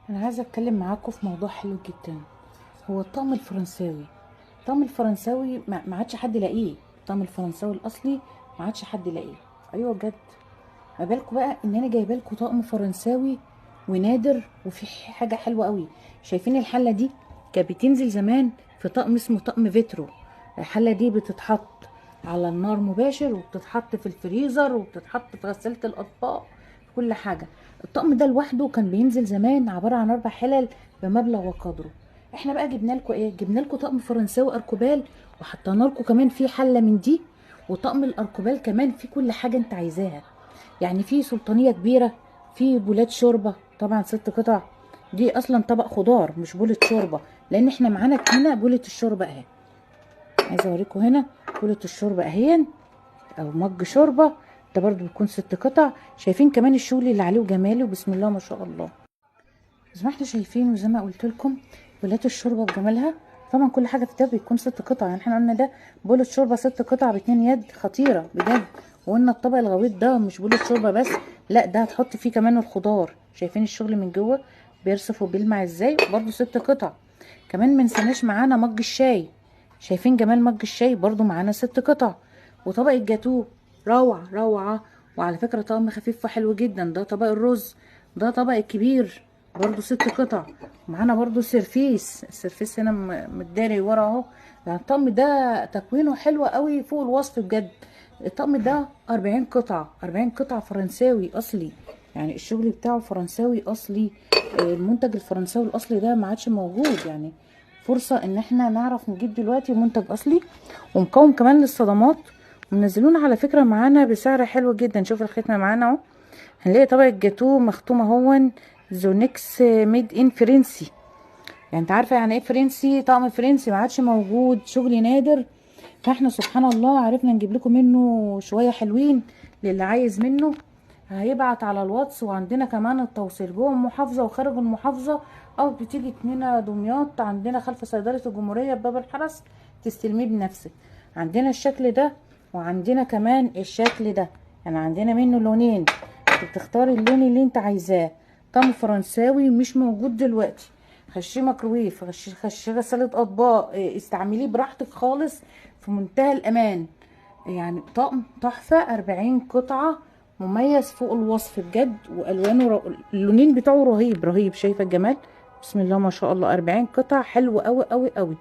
انا عايزه اتكلم معاكم في موضوع حلو جدا. هو الطقم الفرنساوي. الطقم الفرنساوي ما عادش حد يلاقيه. الطقم الفرنساوي الاصلي ما عادش حد يلاقيه. ايوه بجد. ما بالكم بقى ان انا جايبه لكم طقم فرنساوي ونادر وفي حاجه حلوه قوي. شايفين الحله دي؟ كانت بتنزل زمان في طقم اسمه طقم فيترو. الحله دي بتتحط على النار مباشر، وبتتحط في الفريزر، وبتتحط في غسالة الاطباق، في كل حاجه. الطقم ده لوحده كان بينزل زمان عباره عن 4 حلل بمبلغ وقدره. احنا بقى جبنا لكم ايه؟ جبنا لكم طقم فرنساوي اركوبال، وحطينا لكم كمان في حله من دي. وطقم الاركوبال كمان في كل حاجه انت عايزاها. يعني في سلطانيه كبيره، في بولات شوربه طبعا 6 قطع. دي اصلا طبق خضار مش بولة شوربه، لان احنا معانا هنا بولة الشوربه اهي. عايزه اوريكم هنا بولة الشوربه اهي، او مج شوربه. ده برضو بيكون 6 قطع. شايفين كمان الشغل اللي عليه وجماله، بسم الله ما شاء الله. زي ما احنا شايفين وزي ما قلت لكم، بولات الشوربه بجمالها. طبعا كل حاجه في ده بيكون 6 قطع. يعني احنا قلنا ده بولة شوربه 6 قطع ب2 يد، خطيره بجد. وقلنا الطبق الغويط ده مش بولة شوربه بس، لا ده هتحط فيه كمان الخضار. شايفين الشغل من جوه بيرصف وبيلمع ازاي؟ برضو 6 قطع. كمان منسناش معانا مج الشاي. شايفين جمال مج الشاي؟ برضو معانا 6 قطع. وطبق الجاتوه روعه روعه. وعلى فكره طقم خفيف وحلو جدا. ده طبق الرز، ده طبق الكبير برضو 6 قطع. معانا برضو سيرفيس. السيرفيس هنا متداري ورا اهو. يعني الطقم ده تكوينه حلو قوي فوق الوصف بجد. الطقم ده 40 قطعة، 40 قطعة فرنساوي اصلي. يعني الشغل بتاعه فرنساوي اصلي. المنتج الفرنساوي الاصلي ده ما عادش موجود. يعني فرصة ان احنا نعرف نجيب دلوقتي منتج اصلي ومقاوم كمان للصدمات. ومنزلون على فكرة معانا بسعر حلو جدا. شوف الختمة معانا اهو. هنلاقي طبق الجاتوه مختوم اهون زونكس ميد ان فرنسي. يعني انت عارفه يعني ايه فرنسي؟ طقم فرنسي ما عادش موجود، شغل نادر. فاحنا سبحان الله عرفنا نجيب لكم منه شويه حلوين. للي عايز منه هيبعت على الواتس. وعندنا كمان التوصيل جوه المحافظه وخارج المحافظه، او بتيجي تنينا دمياط عندنا خلف صيدله الجمهوريه بباب الحرس تستلميه بنفسك. عندنا الشكل ده وعندنا كمان الشكل ده. يعني عندنا منه لونين، بتختاري اللون اللي انت عايزاه. طقم فرنساوي مش موجود دلوقتي. خشيه ميكروويف، خشيه غسالة اطباق، استعمليه براحتك خالص في منتهى الامان. يعني طقم تحفة، 40 قطعة، مميز فوق الوصف بجد. والوانه اللونين بتاعه رهيب رهيب. شايفة الجمال؟ بسم الله ما شاء الله. 40 قطعة حلو قوي قوي قوي.